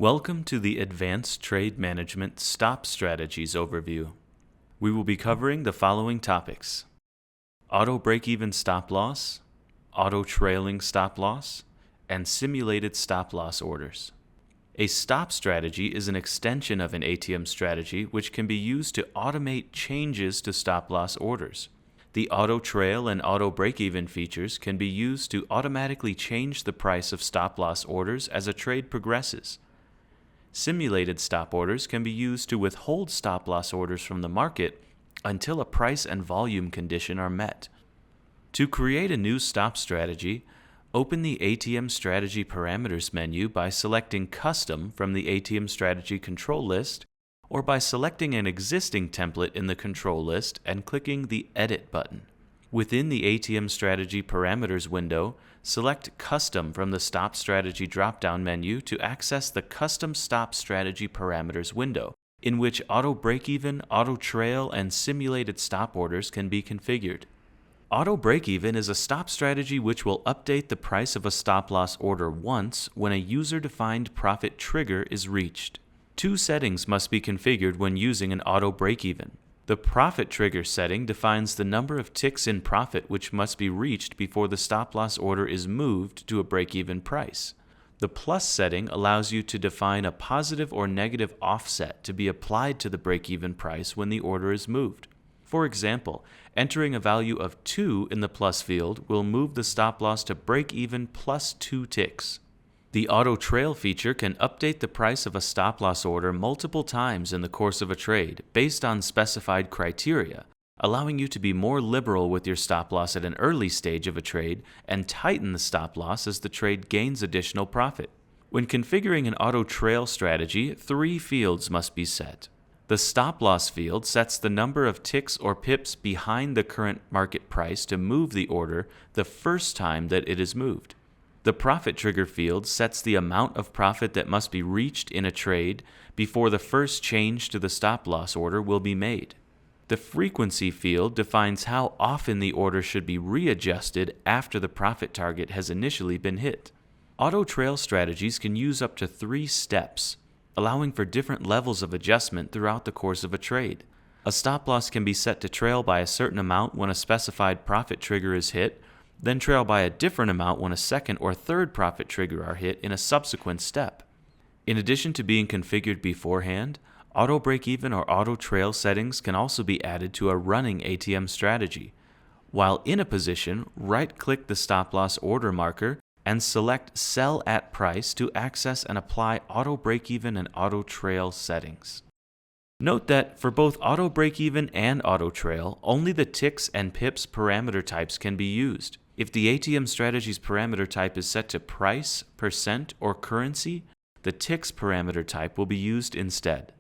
Welcome to the Advanced Trade Management Stop Strategies overview. We will be covering the following topics: auto break-even stop loss, auto trailing stop loss, and simulated stop loss orders. A stop strategy is an extension of an ATM strategy which can be used to automate changes to stop loss orders. The auto trail and auto break-even features can be used to automatically change the price of stop loss orders as a trade progresses. Simulated stop orders can be used to withhold stop loss orders from the market until a price and volume condition are met. To create a new stop strategy, open the ATM Strategy Parameters menu by selecting Custom from the ATM Strategy control list, or by selecting an existing template in the control list and clicking the Edit button. Within the ATM Strategy Parameters window, select Custom from the Stop Strategy drop-down menu to access the Custom Stop Strategy Parameters window, in which auto break-even, auto trail, and simulated stop orders can be configured. Auto break-even is a stop strategy which will update the price of a stop-loss order once when a user-defined profit trigger is reached. Two settings must be configured when using an auto break-even. The profit trigger setting defines the number of ticks in profit which must be reached before the stop-loss order is moved to a break-even price. The plus setting allows you to define a positive or negative offset to be applied to the break-even price when the order is moved. For example, entering a value of 2 in the plus field will move the stop-loss to break-even plus 2 ticks. The auto trail feature can update the price of a stop-loss order multiple times in the course of a trade based on specified criteria, allowing you to be more liberal with your stop-loss at an early stage of a trade and tighten the stop-loss as the trade gains additional profit. When configuring an auto trail strategy, 3 fields must be set. The stop-loss field sets the number of ticks or pips behind the current market price to move the order the first time that it is moved. The profit trigger field sets the amount of profit that must be reached in a trade before the first change to the stop-loss order will be made. The frequency field defines how often the order should be readjusted after the profit target has initially been hit. Auto trail strategies can use up to 3 steps, allowing for different levels of adjustment throughout the course of a trade. A stop-loss can be set to trail by a certain amount when a specified profit trigger is hit, then trail by a different amount when a second or third profit trigger are hit in a subsequent step. In addition to being configured beforehand, auto break-even or auto trail settings can also be added to a running ATM strategy. While in a position, right-click the stop-loss order marker and select Sell at Price to access and apply auto break-even and auto trail settings. Note that for both auto break-even and auto trail, only the ticks and pips parameter types can be used. If the ATM strategy's parameter type is set to price, percent, or currency, the ticks parameter type will be used instead.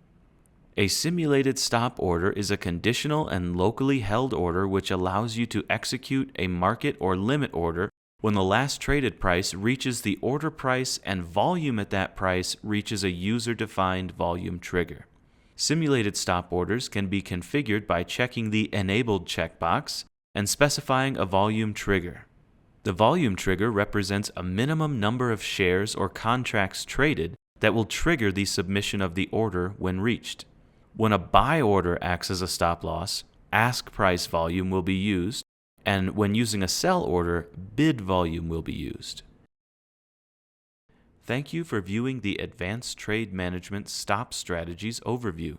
A simulated stop order is a conditional and locally held order which allows you to execute a market or limit order when the last traded price reaches the order price and volume at that price reaches a user-defined volume trigger. Simulated stop orders can be configured by checking the Enabled checkbox and specifying a volume trigger. The volume trigger represents a minimum number of shares or contracts traded that will trigger the submission of the order when reached. When a buy order acts as a stop loss, ask price volume will be used, and when using a sell order, bid volume will be used. Thank you for viewing the Advanced Trade Management Stop Strategies overview.